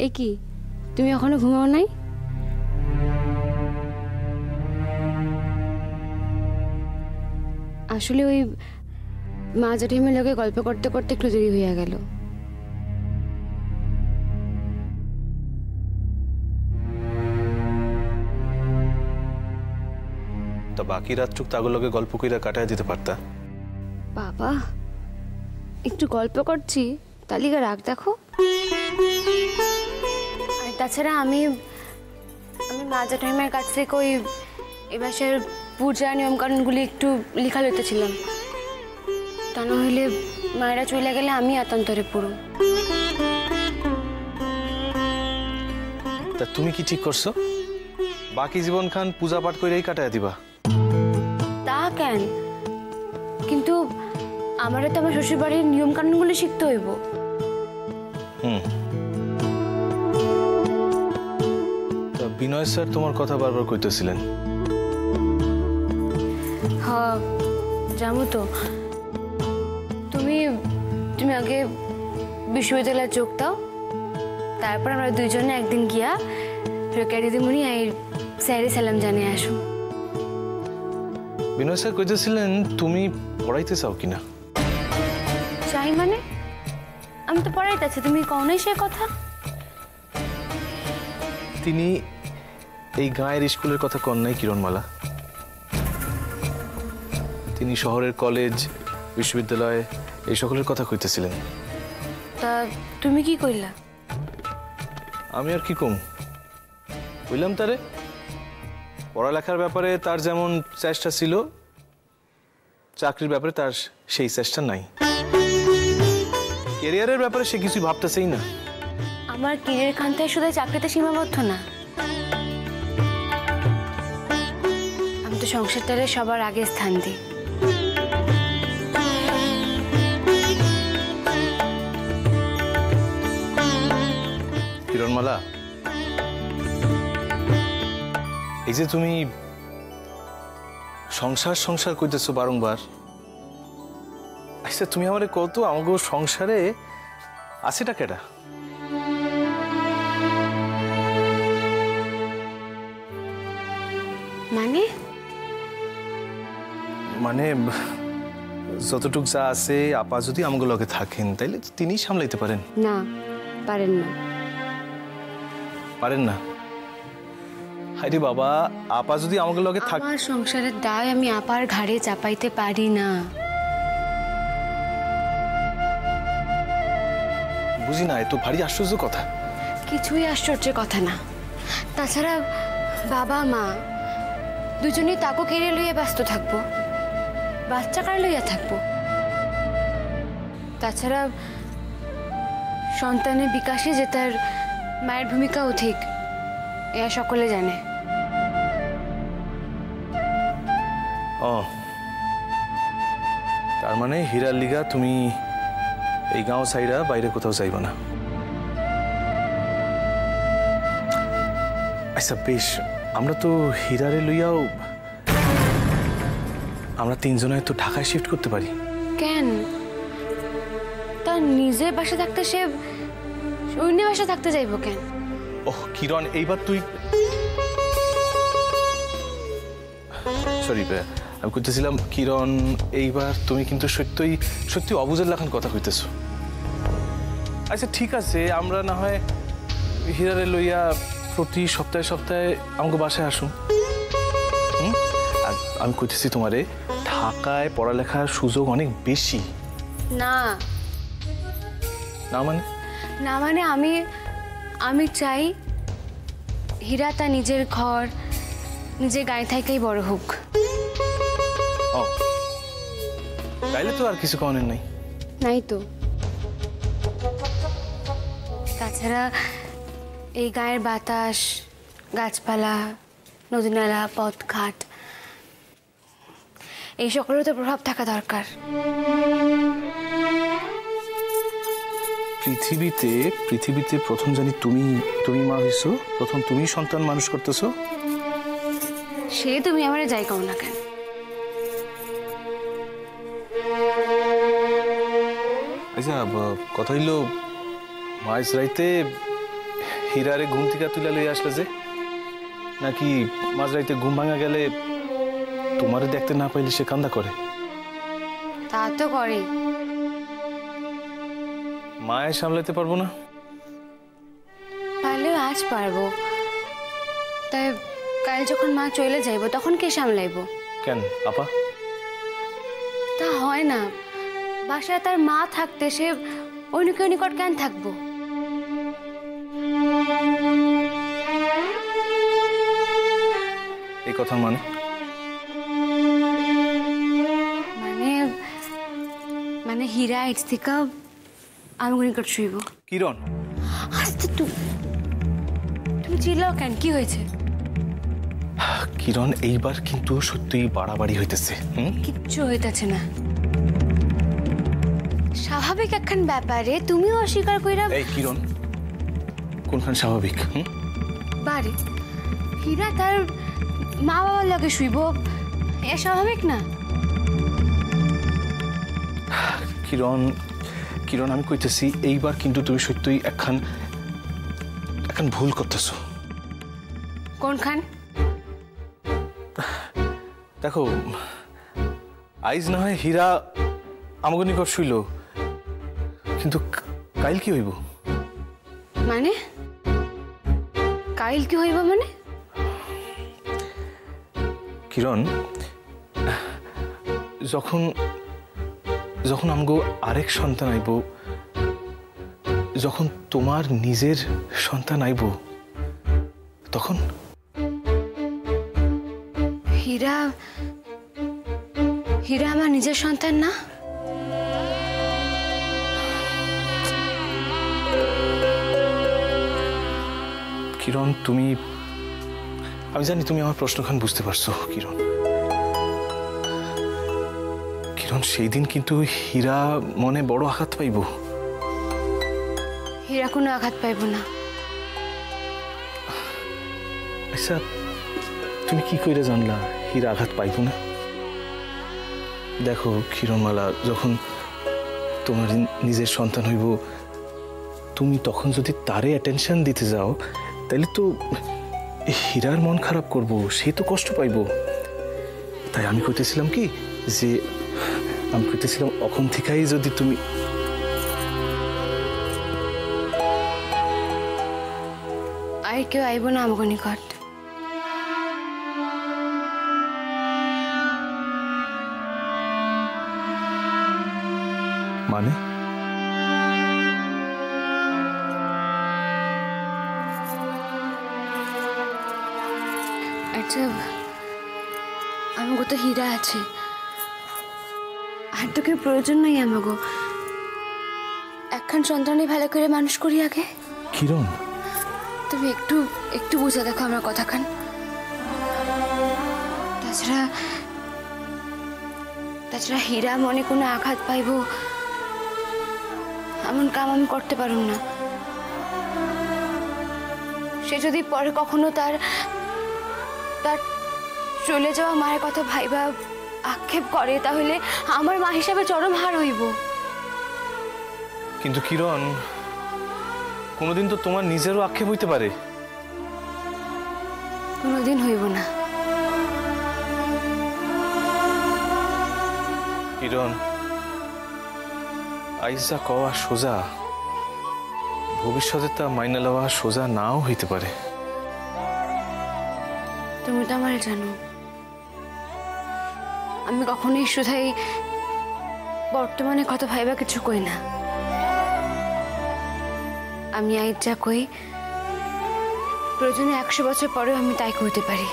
এই কি তুমি এখনো ঘুমাও নাই? আসলে ওই মা জেঠিমার লগে গল্প করতে করতে একটু দেরি হইয়া গেল। তা বাকি রাতটুক তাগুর লগে গল্প কইরা কাটায় দিতে পারতা। বাবা একটু গল্প করছি তালিকা রাখ দেখো। আর তাছাড়া আমি মা জেঠিমার কাছ থেকে ওই এ মাসের পূজা নিয়মকানুনগুলি একটু লেখা লইতেছিলাম, তা না হইলে মায়েরা চলে গেলে আমি আতন্তরে পড়ব। তা তুমি কি ঠিক করছো? বাকি জীবন খান পূজা পাঠ কইরাই কাটায় দিবা? তা কেন? কিন্তু আমারে তো আমার শ্বশুর বাড়ির নিয়ম কানুনগুলো শিখতে হইব। তা বিনয় স্যার তোমার কথা বারবার কইতেছিলেন। হ্যাঁ জানো তো, তুমি আগে বিশ্ববিদ্যালয়ে যোগ দাও, তারপর আমরা দুইজনে একদিন গিয়া রোকেয়া দিদিমণি আর স্যারে সালাম জানিয়ে আসো। বিনয় স্যার কইতেছিলেন তুমি পড়াইতে চাও কিনা? চাই মানে? আমি তো পড়াইতেছি, তুমি কও নাই সে কথা? তিনি এই গাঁয়ের স্কুলের কথা কন নাই কিরণমালা? তিনি শহরের কলেজ বিশ্ববিদ্যালয় এই সকলের কথা কইতেছিলেন। তা তুমি কি কইলা? আমি আর কি কম কইলাম তারে পড়ালেখার ব্যাপারে তার যেমন চেষ্টা ছিল, চাকরির ব্যাপারে তার সেই চেষ্টা নাই। ক্যারিয়ারের ব্যাপারে সে কিছু ভাবতেছেই না। আমার ক্যারিয়ার খানটাই শুধু চাকরিতে সীমাবদ্ধ না, আমি তো সংসারটারে সবার আগে স্থান দিই। কিরণমালা, এই যে তুমি সংসার কইতেছো বারংবার, আচ্ছা তুমি আমারে কত আমাগো সংসারে আছেটা কেডা? মানে মানে যতটুক যা আছে আপা যদি আমাগো লগে থাকেন তাইলে তিনি সামলাইতে পারেন। না পারেন না। পারেন না? হাইরে বাবা, আপা যদি আমাকে লগে থাকে। আমার সংসারের দায় আমি আপার ঘাড়ে চাপাইতে পারি না। বুঝি না, এত ভারী আশ্চর্য কথা। কিছুই আশ্চর্যের কথা না। তাছাড়া বাবা মা দুজনেই তাকে কেড়ে লইয়া ব্যস্ত থাকবো, বাচ্চা কার লইয়া থাকবো। তাছাড়া সন্তানের বিকাশে যে তার মায়ের ভূমিকা অধিক, এ সকলে জানে। ও তার মানে হীরার লিগা তুমি এই গাঁও সাইডা বাইরে কোথাও যাইবা না? আচ্ছা বেশ, আমরা তো হীরারে লইয়াও আমরা তিনজনে তো ঢাকায় শিফট করতে পারি। কেন? তার নিজের বাসা থাকতে সে অন্য বাসা থাকতে যাইব কেন? ওহ কিরণ, এইবার তুই সরি আমি কইতেছিলাম কিরণ, এইবার তুমি কিন্তু সত্যি অবুঝের লাখান কথা কইতেছো। আচ্ছা ঠিক আছে, আমরা না হয় হীরারে লইয়া প্রতি সপ্তাহে আমাকে বাসায় আসুন। আর আমি কইতেছি তোমারে ঢাকায় পড়ালেখার সুযোগ অনেক বেশি। না না মানে? না মানে আমি চাই হীরা তার নিজের ঘর নিজের গায়ে থেকেই বড় হোক। ও তাইলে তো আর কিছু কনের নাই। নাই তো। তাছাড়া এই গায়ের বাতাস, গাছপালা, নদী নালা, পথঘাট, এই সকলের তো প্রভাব থাকা দরকার। পৃথিবীতে প্রথম জানি তুমি মা হইছো, প্রথম তুমি সন্তান মানুষ করতেছো। সে তুমি আমারে যাই কও না কেন। আচ্ছা কথা হইল মাঝ রাইতে হীরারে ঘুম থেকে তুলে লই আসলে যে? নাকি মাঝরাইতে ঘুম ভাঙা গেলে তোমারে দেখতে না পাইলে সে কান্দা করে? তা তো করে। মায়ে সামলাতে পারবো না? পারলেও আজ পারবো। তাই কাল যখন মা চলে যাইব তখন কে সামলাইবো? কেন আপা? তা হয় না, বাসায় তার মা থাকতে সে অন্য কেউ নিকট কেন থাকবো? এই কথা মানে? মানে মানে হীরা আজ থেকে আমি নিকট শুইব। কিরণ, আস্তে তুমি চিল্লাও কেন? কি হয়েছে? কিরণ এইবার কিন্তু সত্যিই বাড়াবাড়ি হইতেছে। কিচ্ছু হইতেছে না, স্বাভাবিক একখান ব্যাপারে তুমিও অস্বীকার কইরা। এই কিরণ, কোনখান স্বাভাবিক? বারে হীরা তার মা বাবার লগে শুইব, এ স্বাভাবিক না? কিরণ, কিরণ আমি কইতেছি এইবার কিন্তু তুমি সত্যিই একখান ভুল করতেছো। কোনখান? দেখো, আইজ না হয় হীরা আমাকে নিকট শুইল, কিন্তু কাইল কি হইব? মানে কাইল কি হইব মানে? কিরণ, যখন যখন আমগো আরেক সন্তান আইব, যখন তোমার নিজের সন্তান আইব, তখন হীরা হীরা আমার নিজের সন্তান না? কিরণ, তুমি, আমি জানি তুমি আমার প্রশ্নখান বুঝতে পারছো কিরণ। কিরণ, সেই দিন কিন্তু হীরা মনে বড় আঘাত পাইব। হীরা কোনো আঘাত পাইব না। আচ্ছা, তুমি কি কইরা জানলা হীরা আঘাত পাইব না? দেখো কিরণমালা, যখন তোমার নিজের সন্তান হইব, তুমি তখন যদি তারে অ্যাটেনশন দিতে যাও, তাহলে তো হীরার মন খারাপ করব, সে তো কষ্ট পাইব। তাই আমি কইতেছিলাম কি, যে আমি কইতেছিলাম অখন থেকেই যদি তুমি আর কেউ আইব না আমগো নিকট। মানে আচ্ছা, আমগো তো হীরা আছে, আর তো কেউ প্রয়োজন নাই আমাগো। একখান সন্তানই ভালো করে মানুষ করি আগে। কিরণ, তুমি একটু একটু বুঝে দেখো আমার কথাখান। তাছাড়া তাছাড়া হীরা মনে কোনো আঘাত পাইব এমন কাম আমি করতে পারুম না। সে যদি পরে কখনো তার তার চলে যাওয়া মায়ের কথা ভাইবা আক্ষেপ করে, তাহলে আমার মা হিসাবে চরম হার হইব। কিন্তু কিরণ, কোনোদিন তো তোমার নিজেরও আক্ষেপ হইতে পারে। কোনোদিন হইব না। কিরণ, আইসা কওয়া সোজা, ভবিষ্যতে তা মাইনা লওয়া সোজা নাও হইতে পারে। তুমি তো আমার জানো, আমি কখনোই শুধাই বর্তমানে কত ভাইবা কিছু কই না। আমি আজ যা কই, প্রয়োজনে 100 বছর পরেও আমি তাই কইতে পারি।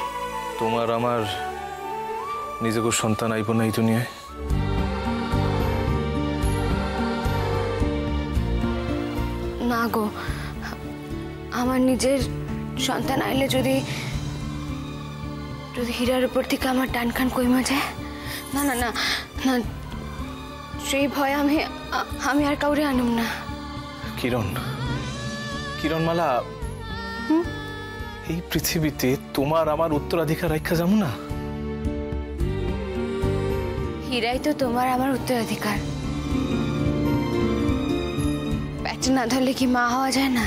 তোমার আমার নিজেকে সন্তান আইব না এই দুনিয়ায়? না গো, আমার নিজের সন্তান আইলে যদি যদি হীরার উপর থেকে আমার টানখান কইমা যায়, না না না না, সেই ভয় আমি আমি আর কাউরে আনুম না। কিরণ, কিরণমালা, এই পৃথিবীতে তোমার আমার উত্তরাধিকার রাখা যাবো না? হীরাই তো তোমার আমার উত্তরাধিকার। পেটে না ধরলে কি মা হওয়া যায় না?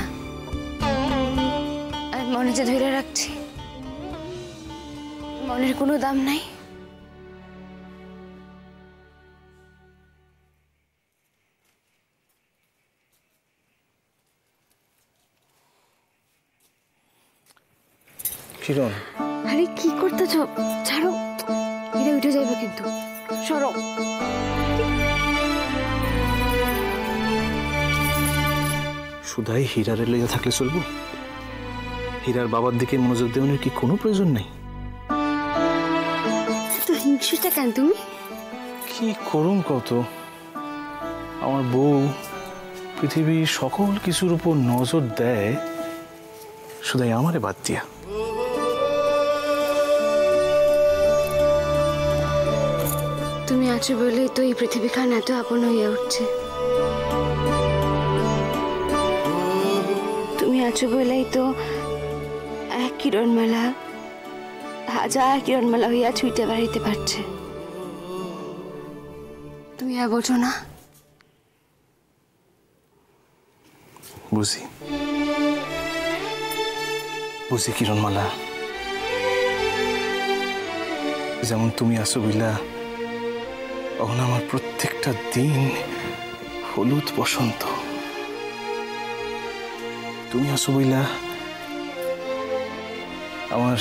মনে যে ধরে রাখছি, মনের কোনো দাম নাই। কিরণ, আরে কি করতেছ? ছাড়ো, এটা উঠে যাবে কিন্তু। সরো। শুধাই হীরার লেগে থাকলে চলবো? হীরার বাবার দিকে মনোযোগ দেওয়ার কি কোনো প্রয়োজন নেই? তো হিংসুটা কেন তুমি? কি করুম কত, আমার বউ পৃথিবীর সকল কিছুর উপর নজর দেয়, শুধাই আমারে বাদ দিয়া। তুমি আছো বলেই তো এই পৃথিবীখান এত আপন হয়ে উঠছে। তুমি আছো বলেই তো এক কিরণমালা হাজার কিরণমালা হইয়া ছুঁইতে বাড়িতে পারছে। তুমি আর বোঝো না? বুঝি, বুঝি কিরণমালা। যেমন তুমি আসো বুঝলা, তখন আমার প্রত্যেকটা দিন হলুদ বসন্ত। তুমি আসো বুঝলা, আমার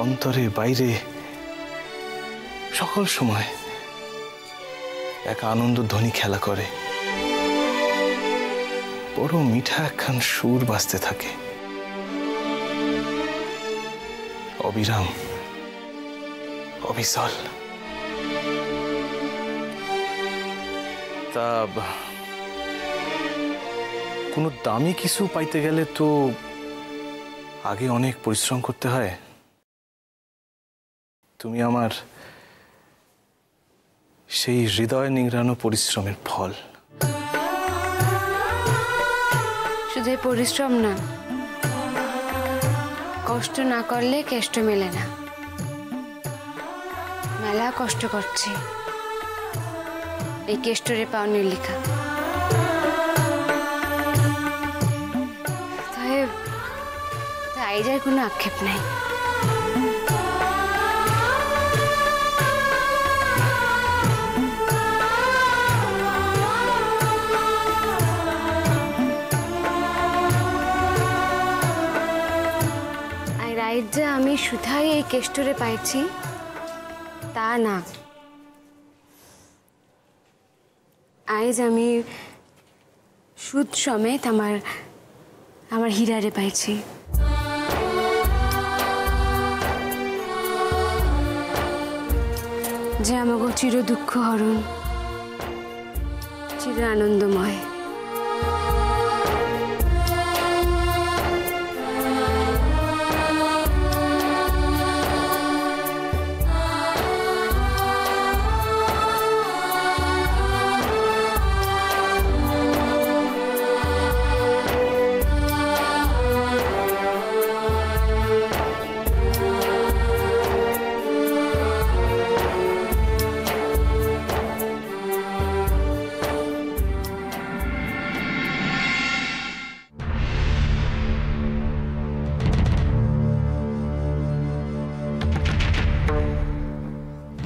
অন্তরে বাইরে সকল সময় এক আনন্দ ধ্বনি খেলা করে। বড় মিঠা একখান সুর বাজতে থাকে, অবিরাম, অবিচল। তা কোনো দামি কিছু পাইতে গেলে তো আগে অনেক পরিশ্রম করতে হয়। তুমি আমার সেই হৃদয় নিংড়ানো পরিশ্রমের ফল। শুধু পরিশ্রম না, কষ্ট না করলে কেষ্ট মেলে না। মেলা কষ্ট করছি এই কেষ্টরে পাওনের লেখা। তাই যার কোনো আক্ষেপ নাই। যে আমি শুধাই এই কেষ্টরে পাইছি তা না, আজ আমি সুদ সমেত আমার হীরারে পাইছি। যে আমাকে চির দুঃখ হরণ, চির আনন্দময়।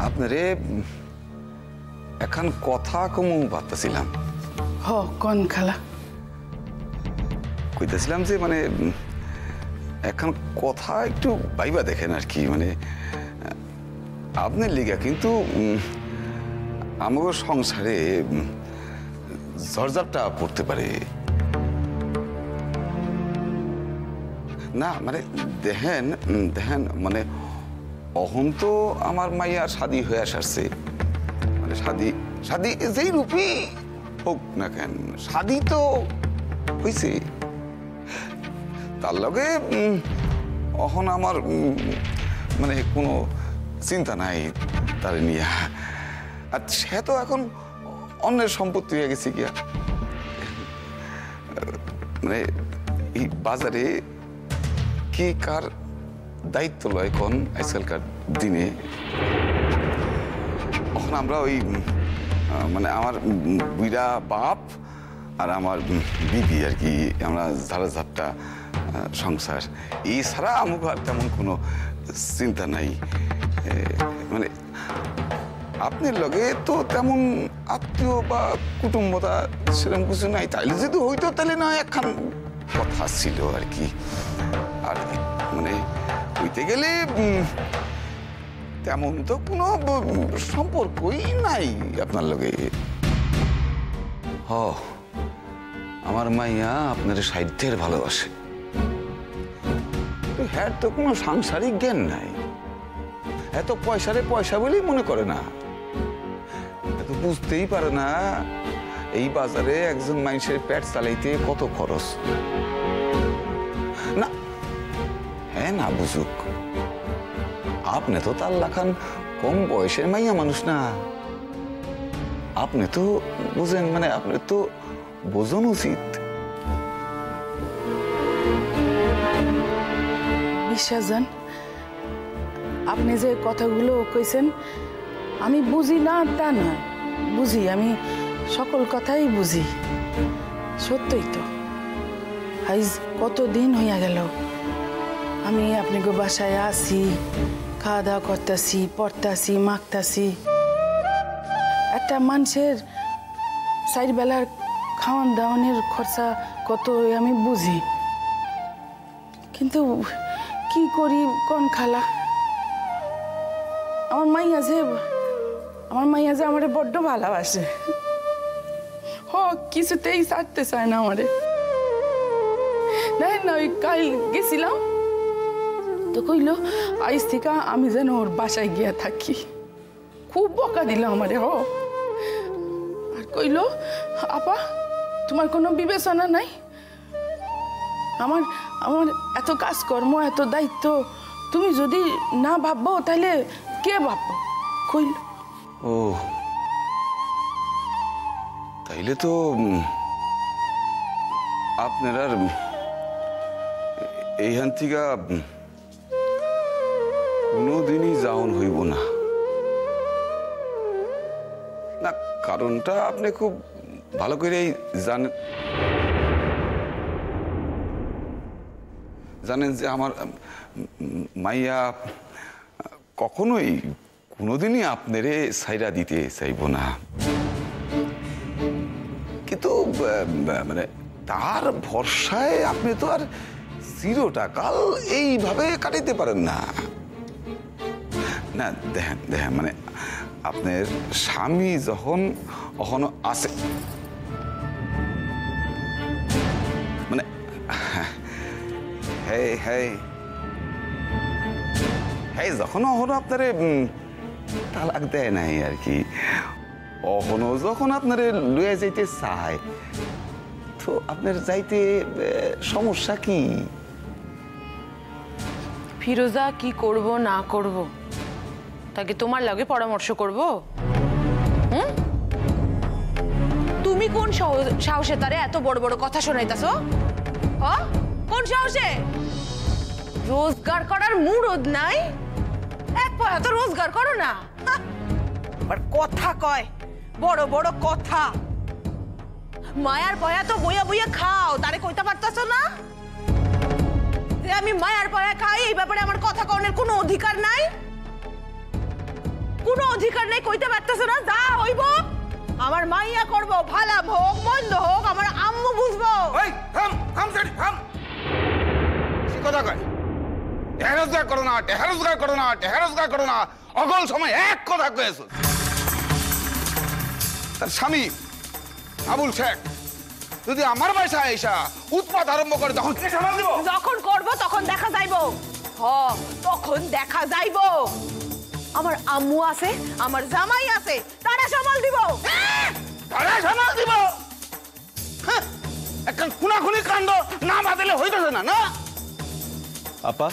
আপনারে এখন কথা কমু ভাবতেছিলাম। হ কোন খালা? কইতেছিলাম যে মানে এখন কথা একটু ভাইবা দেখেন আর কি, মানে আপনার লিগা কিন্তু আমাদের সংসারে ঝড়ঝাপটা পড়তে পারে না। মানে দেখেন দেখেন মানে অহন তো আমার মাইয়ার শাদি হয়ে আসছে, মানে শাদি শাদি যেই রূপী হোক না কেন, শাদি তো হয়েছে। তার লগে অহন আমার মানে কোনো চিন্তা নাই তারে নিয়ে। আর সে তো এখন অন্যের সম্পত্তি হয়ে গেছে গিয়া। মানে এই বাজারে কি কার দায়িত্ব লয় কোন আজকালকার দিনে। এখন আমরা ওই মানে আমার বুড়া বাপ আর আমার বিবি আর কি, আমরা ঝাড়া ঝাপটা সংসার, এছাড়া আমাকে আর তেমন কোনো চিন্তা নাই। মানে আপনার লগে তো তেমন আত্মীয় বা কুটুম্বতা সেরকম কিছু নাই, তাইলে যদি হইতো তাহলে না একখান কথা ছিল আর কি। আর মানে হইতে গেলে তেমন তো কোনো সম্পর্কই নাই আপনার লগে। আমার মাইয়া আপনার সাহিত্যের ভালোবাসে, হ্যাঁ তো কোনো সাংসারিক জ্ঞান নাই, এত পয়সারে পয়সা বলেই মনে করে না, এত বুঝতেই পারে না এই বাজারে একজন মানুষের পেট চালাইতে কত খরচ। না হ্যাঁ না বুঝুক, আপনি তো তার লাখান কম বয়সের মাইয়া মানুষ না, আপনি তো বুঝেন, মানে আপনি তো বোঝন উচিত। বিশ্বাস যান, আপনি যে কথাগুলো কইছেন আমি বুঝি না তা নয়, বুঝি, আমি সকল কথাই বুঝি। সত্যই তো, আজ কতদিন হইয়া গেল আমি আপনাকে বাসায় আসি, খাওয়া দাওয়া করতেছি, পড়তাছি, মাখতাছি। একটা মানুষের 4 বেলার খাওয়ান দাওয়ানের খরচা কত আমি বুঝি, কিন্তু কি করি কোন খালা, আমার মাইয়া যে আমারে বড্ড ভালোবাসে, কিছুতেই ছাড়তে চায় না আমারে। দেখেন না, ওই কাল গেছিলাম তো কইলো আইস থেকে আমি যেন ওর বাসায় গিয়া থাকি, খুব বকা দিল আমারে। আর কইলো আপা তোমার কোনো বিবেচনা নাই, আমার এত কাজকর্ম, এত দায়িত্ব, তুমি যদি না ভাববো তাহলে কে ভাববো? কইল। ও তাইলে তো আপনার আর এইখান থেকে কোনোদিনই যাওন হইব না। না কারণটা আপনি খুব ভালো করেই জানেন যে আমার মাইয়া কখনোই কোনোদিনই আপনারে সাইরা দিতে চাইব না, কিন্তু মানে তার ভরসায় আপনি তো আর চিরটা কাল এইভাবে কাটাইতে পারেন না। না দেখেন মানে আপনার স্বামী যখন কখনো আসে, মানে হ্যাঁ যখন অহনো আপনারে তালাক দেয় নাই আর কি, অহনো যখন আপনারে লইয়া যাইতে চায়, তো আপনার যাইতে সমস্যা কি? ফিরোজা কি করব না করব তাকে তোমার লাগে পরামর্শ করব? তুমি কোন সাহসে তারে এত বড় বড় কথা শোনাইতাছো? কোন সাহসে? রোজগার করার মুরদ নাই, এক পয়সা তো রোজগার করো না, আর কথা কয় বড় বড় কথা। মায়ার পয়া তো বইয়া বইয়া খাও, তারে কইতে পারতাছো না যে আমি মায়ার পয়া খাই, এই ব্যাপারে আমার কথা কওয়ার কোনো অধিকার নাই? কোনো অধিকার নাই, কইতে পারতাছো না? যা হইব আমার মাইয়া করব, ভালো হোক মন্দ হোক আমার আম্মু বুঝবো। ওই থাম থাম সেটি থাম, সে কথা কয় রোজগার করো না, রোজগার করো না, রোজগার করো না, অগল সময় এক কথা কয়েছ। তার স্বামী আবুল শেখ যদি আমার বাসায় এসা উৎপাত আরম্ভ করে তখন কে সামাল দিব? যখন করব তখন দেখা যাইবো, তখন দেখা যাইবো। আমার আম্মু আছে, আমার জামাই আছে, তারা সামাল দিব। তারা সামাল দিব? একটা খুনাখুনি কাণ্ড না বাদলে হইতেছে না। না আপা